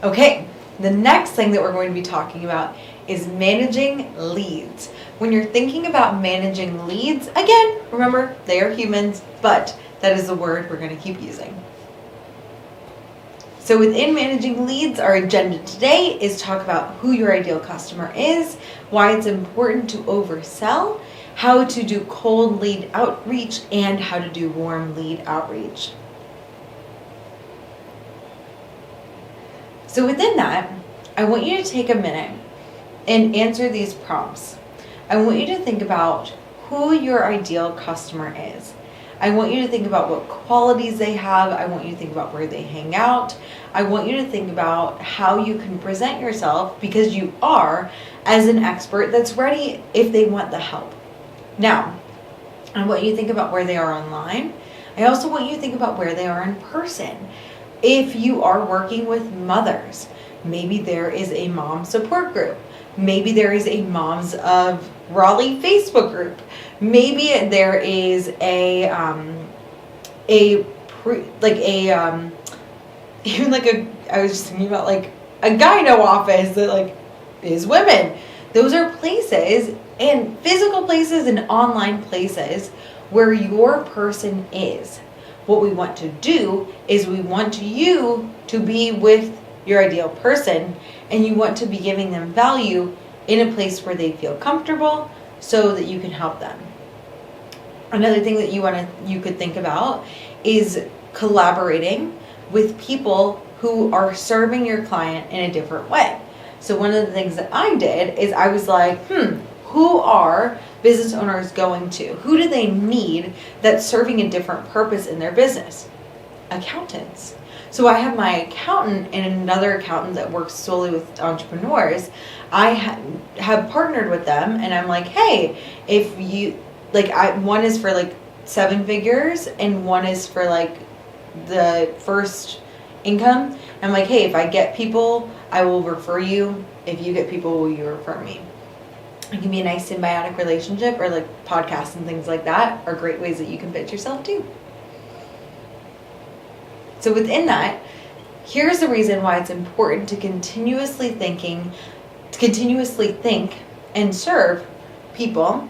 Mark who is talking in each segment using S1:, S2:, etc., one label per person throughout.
S1: Okay, the next thing that we're going to be talking about is managing leads. When you're thinking about managing leads, again, remember, they are humans, but that is the word we're going to keep using. So within managing leads, our agenda today is talk about who your ideal customer is, why it's important to oversell, how to do cold lead outreach, and how to do warm lead outreach. So within that, I want you to take a minute and answer these prompts. I want you to think about who your ideal customer is. I want you to think about what qualities they have. I want you to think about where they hang out. I want you to think about how you can present yourself, because you are, as an expert that's ready if they want the help. Now, I want you to think about where they are online. I also want you to think about where they are in person. If you are working with mothers, maybe there is a mom support group. Maybe there is a Moms of Raleigh Facebook group. Maybe there is I was just thinking about like a gyno office that is women. Those are places, and physical places and online places where your person is. What we want to do is we want you to be with your ideal person, and you want to be giving them value in a place where they feel comfortable so that you can help them. Another thing that you could think about is collaborating with people who are serving your client in a different way. So one of the things that I did is I was like, who are business owners going to? Who do they need that's serving a different purpose in their business? Accountants. So I have my accountant and another accountant that works solely with entrepreneurs. I have partnered with them, and I'm like, hey, if you one is for 7 figures and one is for the first income. I'm like, hey, if I get people, I will refer you. If you get people, will you refer me? It can be a nice symbiotic relationship, or podcasts and things like that are great ways that you can pitch yourself too. So within that, here's the reason why it's important to continuously think and serve people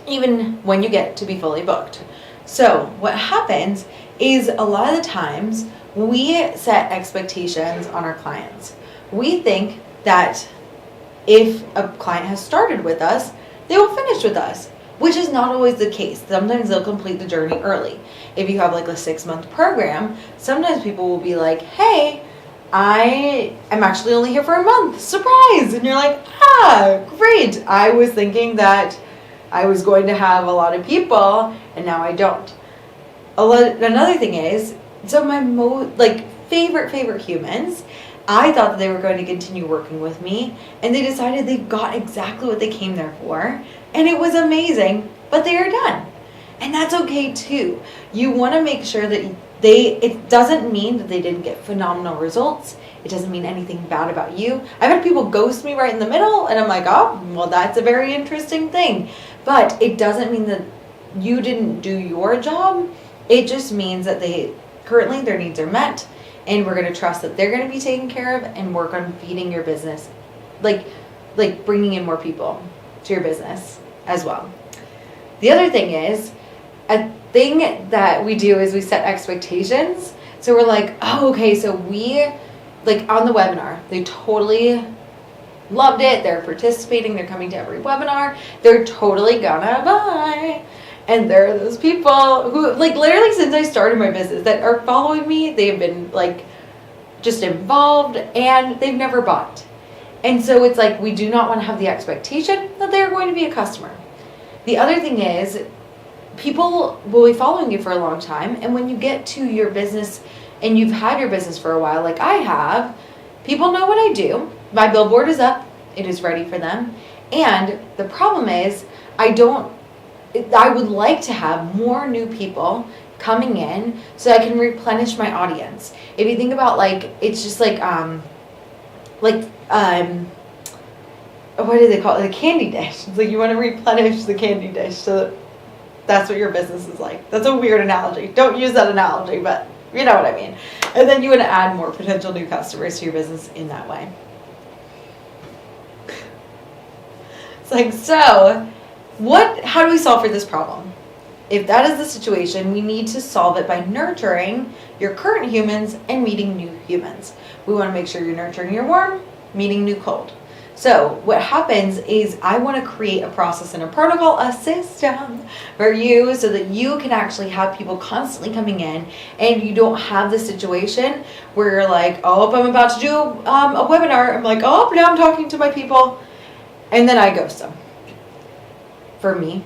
S1: even when you get to be fully booked. So what happens is a lot of the times we set expectations on our clients. We think that if a client has started with us, they will finish with us, which is not always the case. Sometimes they'll complete the journey early. If you have a 6-month program, sometimes people will be like, hey, I am actually only here for a month, surprise! And you're like, great. I was thinking that I was going to have a lot of people, and now I don't. Another thing is, some of my favorite humans, I thought that they were going to continue working with me, and they decided they got exactly what they came there for, and it was amazing, but they are done. And that's okay too. You want to make sure that it doesn't mean that they didn't get phenomenal results. It doesn't mean anything bad about you. I've had people ghost me right in the middle, and I'm like, oh, well, that's a very interesting thing. But it doesn't mean that you didn't do your job. It just means that currently their needs are met, and we're going to trust that they're going to be taken care of and work on feeding your business, bringing in more people to your business as well. The other thing is, a thing that we do is we set expectations. So we're like, oh, okay, so we, on the webinar, they totally loved it. They're participating. They're coming to every webinar. They're totally gonna buy. And there are those people who, literally since I started my business that are following me, they've been, just involved, and they've never bought. And so it's we do not want to have the expectation that they're going to be a customer. The other thing is, people will be following you for a long time, and when you get to your business and you've had your business for a while, like I have, people know what I do. My billboard is up. It is ready for them. And the problem is, I would like to have more new people coming in so I can replenish my audience. If you think about it's just what do they call it? The candy dish. It's you want to replenish the candy dish, so that's what your business is like. That's a weird analogy. Don't use that analogy, but You know what I mean? And then you want to add more potential new customers to your business in that way. It's like, so how do we solve for this problem? If that is the situation, we need to solve it by nurturing your current humans and meeting new humans. We want to make sure you're nurturing your warm, meeting new cold. So what happens is I want to create a process and a protocol, a system for you so that you can actually have people constantly coming in and you don't have the situation where you're like, oh, I'm about to do a webinar. I'm like, oh, now I'm talking to my people. And then I ghost them. For me,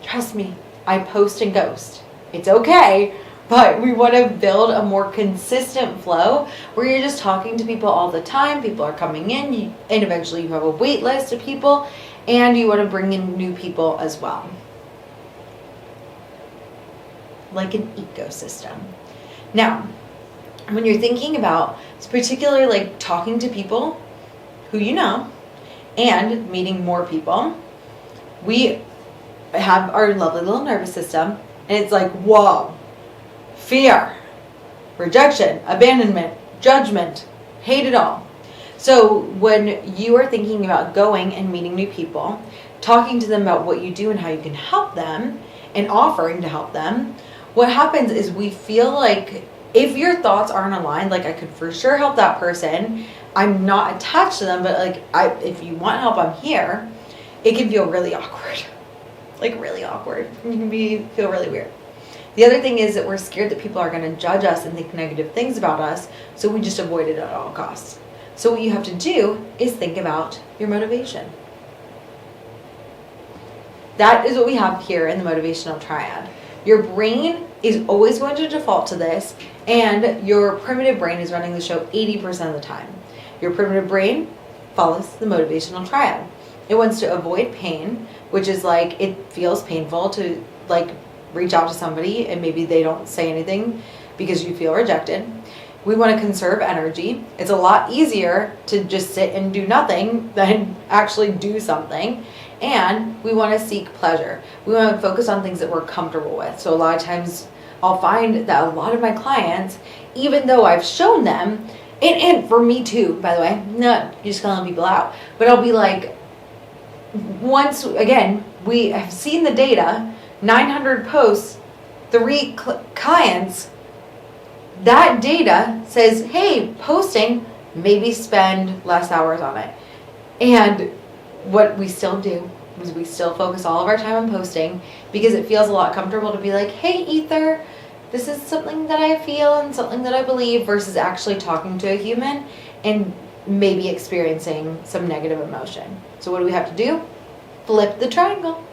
S1: trust me, I post and ghost. It's okay. But we want to build a more consistent flow where you're just talking to people all the time. People are coming in, and eventually you have a wait list of people, and you want to bring in new people as well. Like an ecosystem. Now, when you're thinking about, particularly like talking to people who you know and meeting more people, we have our lovely little nervous system, and it's like, whoa. Fear, rejection, abandonment, judgment, hate it all. So when you are thinking about going and meeting new people, talking to them about what you do and how you can help them and offering to help them, what happens is we feel like if your thoughts aren't aligned, like I could for sure help that person, I'm not attached to them, but like if you want help, I'm here, it can feel really awkward. Like really awkward. It can feel really weird. The other thing is that we're scared that people are going to judge us and think negative things about us, so we just avoid it at all costs. So what you have to do is think about your motivation. That is what we have here in the motivational triad. Your brain is always going to default to this, and your primitive brain is running the show 80% of the time. Your primitive brain follows the motivational triad. It wants to avoid pain, which is like it feels painful to like reach out to somebody and maybe they don't say anything because you feel rejected. We want to conserve energy. It's a lot easier to just sit and do nothing than actually do something. And we want to seek pleasure. We want to focus on things that we're comfortable with. So a lot of times I'll find that a lot of my clients, even though I've shown them, and for me too, by the way, not just calling people out, but I'll be like, once again, we have seen the data, 900 posts, 3 clients, that data says, hey, posting, maybe spend less hours on it. And what we still do is we still focus all of our time on posting because it feels a lot comfortable to be like, hey, Ether, this is something that I feel and something that I believe, versus actually talking to a human and maybe experiencing some negative emotion. So what do we have to do? Flip the triangle.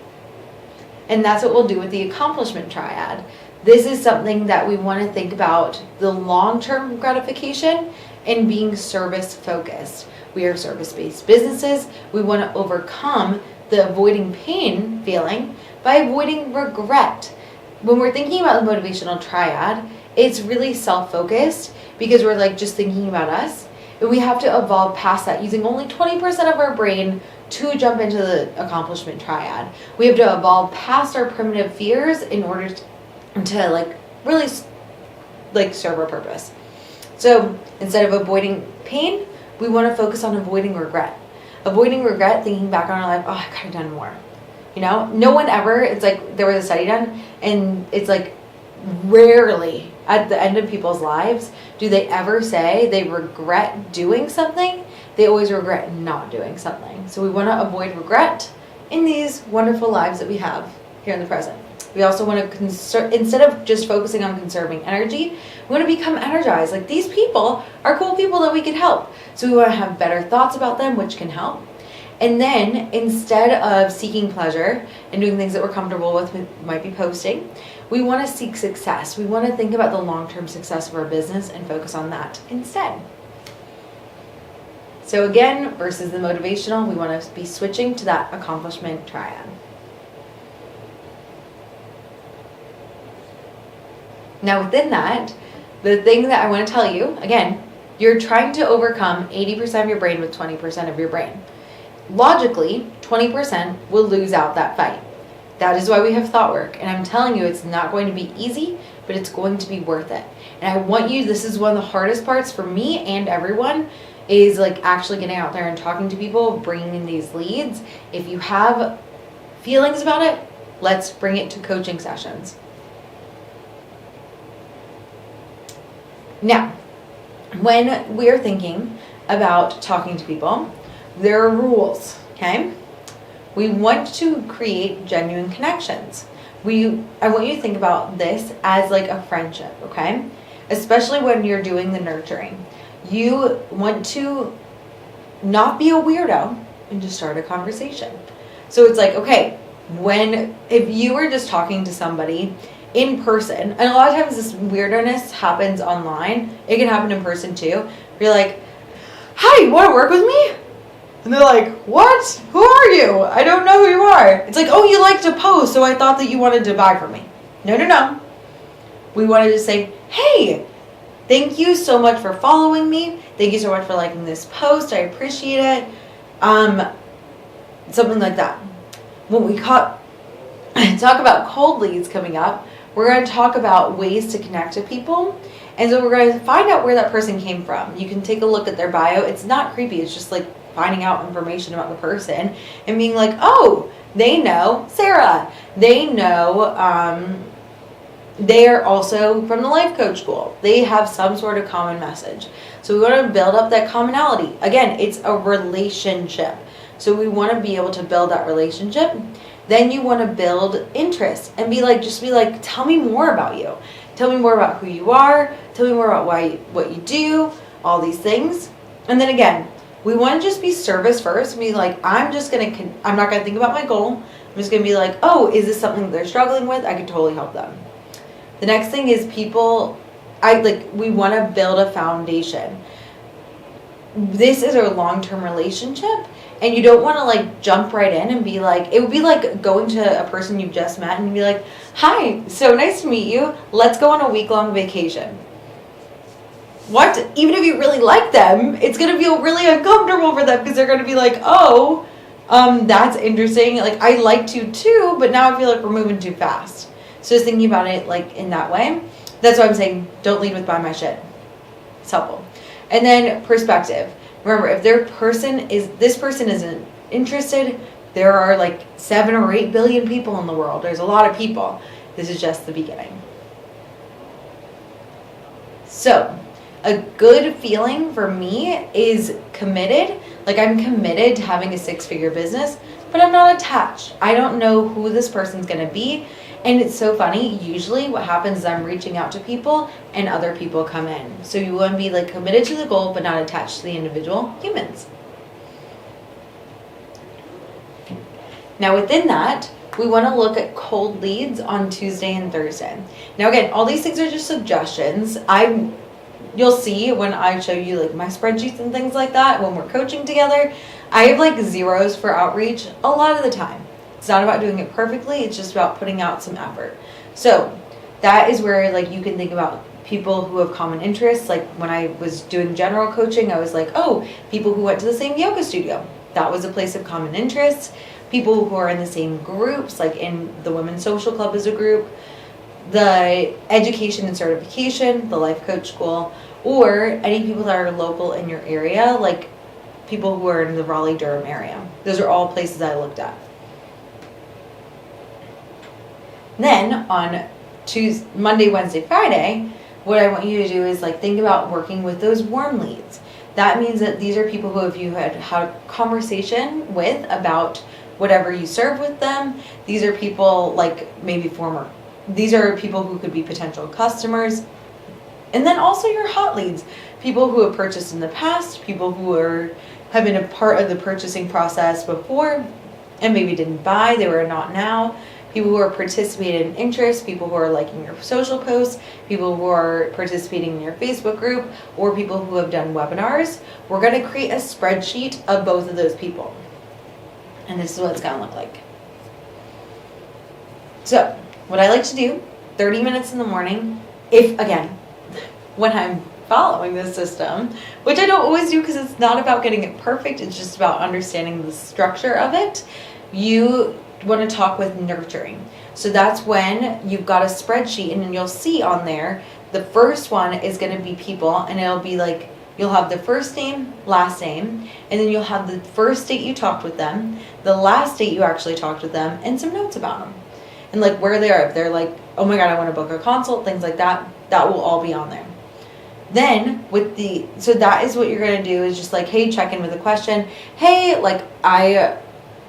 S1: And that's what we'll do with the accomplishment triad. This is something that we want to think about the long-term gratification and being service-focused. We are service-based businesses. We want to overcome the avoiding pain feeling by avoiding regret. When we're thinking about the motivational triad, it's really self-focused because we're like just thinking about us. And we have to evolve past that using only 20% of our brain to jump into the accomplishment triad. We have to evolve past our primitive fears in order to like really like serve our purpose. So instead of avoiding pain, we want to focus on avoiding regret. Avoiding regret, thinking back on our life, oh, I could have done more. You know, no one ever, it's like there was a study done and it's like rarely at the end of people's lives do they ever say they regret doing something. They always regret not doing something. So we want to avoid regret in these wonderful lives that we have here in the present. We also want to instead of just focusing on conserving energy, we want to become energized. Like these people are cool people that we can help. So we want to have better thoughts about them, which can help. And then instead of seeking pleasure and doing things that we're comfortable with, we might be posting, we want to seek success. We want to think about the long-term success of our business and focus on that instead. So again, versus the motivational, we want to be switching to that accomplishment triad. Now within that, the thing that I want to tell you, again, you're trying to overcome 80% of your brain with 20% of your brain. Logically, 20% will lose out that fight. That is why we have thought work. And I'm telling you, it's not going to be easy, but it's going to be worth it. And I want you, this is one of the hardest parts for me and everyone, is like actually getting out there and talking to people, bringing in these leads. If you have feelings about it, let's bring it to coaching sessions. Now, when we're thinking about talking to people, there are rules, okay? We want to create genuine connections. I want you to think about this as like a friendship, okay? Especially when you're doing the nurturing. You want to not be a weirdo and just start a conversation. So it's like, okay, if you were just talking to somebody in person, and a lot of times this weirdness happens online, it can happen in person too. You're like, hi, you want to work with me? And they're like, what? Who are you? I don't know who you are. It's like, oh, you like to post, so I thought that you wanted to buy from me. No. We wanted to say, hey, thank you so much for following me. Thank you so much for liking this post. I appreciate it. Something like that. When we talk about cold leads coming up, we're going to talk about ways to connect to people. And so we're going to find out where that person came from. You can take a look at their bio. It's not creepy. It's just like finding out information about the person and being like, oh, they know Sarah. They know they're also from the life coach school. They have some sort of common message. So we want to build up that commonality. Again, it's a relationship. So we want to be able to build that relationship. Then you want to build interest and just be like, tell me more about you. Tell me more about who you are. Tell me more about what you do, all these things. And then again, we want to just be service first. Be like, I'm not going to think about my goal. I'm just going to be like, oh, is this something they're struggling with? I could totally help them. The next thing is we want to build a foundation. This is a long-term relationship, and you don't want to jump right in and be like, it would be like going to a person you've just met and be like, hi, so nice to meet you. Let's go on a week-long vacation. What? Even if you really like them, it's going to feel really uncomfortable for them because they're going to be like, oh, that's interesting. I liked you too, but now I feel like we're moving too fast. So just thinking about it in that way. That's why I'm saying don't lead with buy my shit. It's helpful. And then perspective. Remember, if this person isn't interested, there are 7 or 8 billion people in the world. There's a lot of people. This is just the beginning. So a good feeling for me is committed. I'm committed to having a 6-figure business, but I'm not attached. I don't know who this person's going to be. And it's so funny. Usually what happens is I'm reaching out to people and other people come in. So you want to be committed to the goal, but not attached to the individual humans. Now within that, we want to look at cold leads on Tuesday and Thursday. Now again, all these things are just suggestions. You'll see when I show you my spreadsheets and things like that, when we're coaching together, I have zeros for outreach a lot of the time. It's not about doing it perfectly, it's just about putting out some effort. So that is where you can think about people who have common interests. When I was doing general coaching, I was like, oh, people who went to the same yoga studio. That was a place of common interest. People who are in the same groups, in the Women's Social Club as a group, the education and certification, the life coach school, or any people that are local in your area, people who are in the Raleigh-Durham area. Those are all places I looked at. Then on Monday, Wednesday, Friday, what I want you to do is think about working with those warm leads. That means that these are people who you had a conversation with about whatever you serve with them. These are people these are people who could be potential customers. And then also your hot leads, people who have purchased in the past, people who have been a part of the purchasing process before and maybe didn't buy, they were not now. People who are participating in interest, people who are liking your social posts, people who are participating in your Facebook group, or people who have done webinars. We're going to create a spreadsheet of both of those people. And this is what it's going to look like. So, what I like to do, 30 minutes in the morning, when I'm following this system, which I don't always do because it's not about getting it perfect, it's just about understanding the structure of it. You want to talk with nurturing. So that's when you've got a spreadsheet, and then you'll see on there, the first one is going to be people, and it'll be like, you'll have the first name, last name, and then you'll have the first date you talked with them, the last date you actually talked with them, and some notes about them. And like where they are. If they're like, oh my God, I want to book a consult, things like that, that will all be on there. Then so that is what you're going to do, is just like, hey, check in with a question. Hey, like, I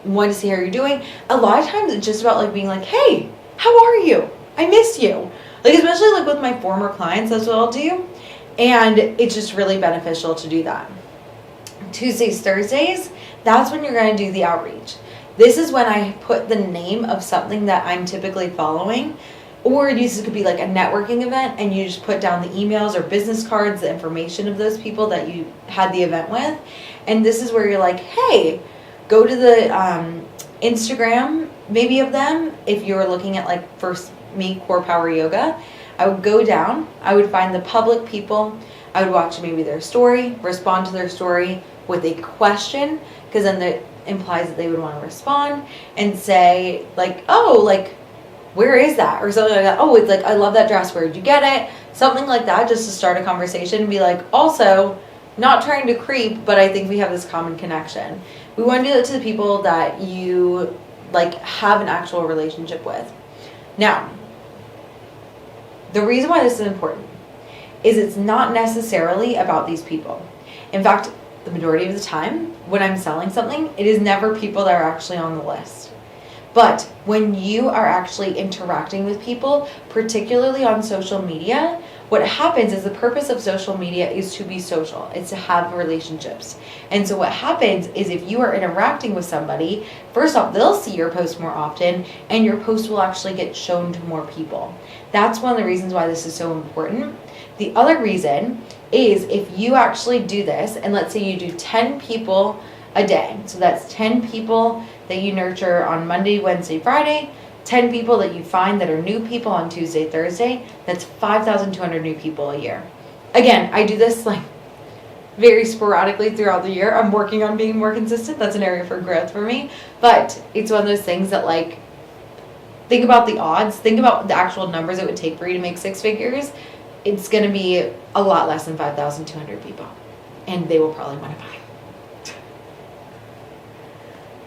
S1: want to see how you're doing. A lot of times it's just about like being like, hey, how are you? I miss you. Like, especially like with my former clients, that's what I'll do. And it's just really beneficial to do that. Tuesdays, Thursdays, that's when you're going to do the outreach. This is when I put the name of something that I'm typically following, or this could be like a networking event, and you just put down the emails or business cards, the information of those people that you had the event with. And this is where you're like, hey, go to the Instagram maybe of them. If you were looking at like First Me Core Power Yoga, I would go down, I would find the public people, I would watch maybe their story, respond to their story with a question, because then that implies that they would want to respond and say like, oh, like, where is that? Or something like that. Oh, it's like, I love that dress, where'd you get it? Something like that, just to start a conversation and be like, also, not trying to creep, but I think we have this common connection. We want to do that to the people that you like have an actual relationship with. Now, the reason why this is important is it's not necessarily about these people. In fact, the majority of the time when I'm selling something, it is never people that are actually on the list. But when you are actually interacting with people, particularly on social media, what happens is the purpose of social media is to be social. It's to have relationships. And so what happens is if you are interacting with somebody, first off, they'll see your post more often, and your post will actually get shown to more people. That's one of the reasons why this is so important. The other reason is if you actually do this, and let's say you do 10 people a day. So that's 10 people that you nurture on Monday, Wednesday, Friday, 10 people that you find that are new people on Tuesday, Thursday. That's 5,200 new people a year. Again, I do this like very sporadically throughout the year. I'm working on being more consistent. That's an area for growth for me. But it's one of those things that like, think about the odds. Think about the actual numbers it would take for you to make six figures. It's going to be a lot less than 5,200 people. And they will probably want to buy.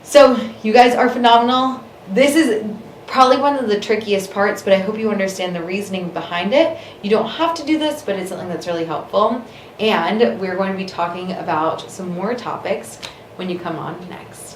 S1: So you guys are phenomenal. This is probably one of the trickiest parts, but I hope you understand the reasoning behind it. You don't have to do this, but it's something that's really helpful. And we're going to be talking about some more topics when you come on next.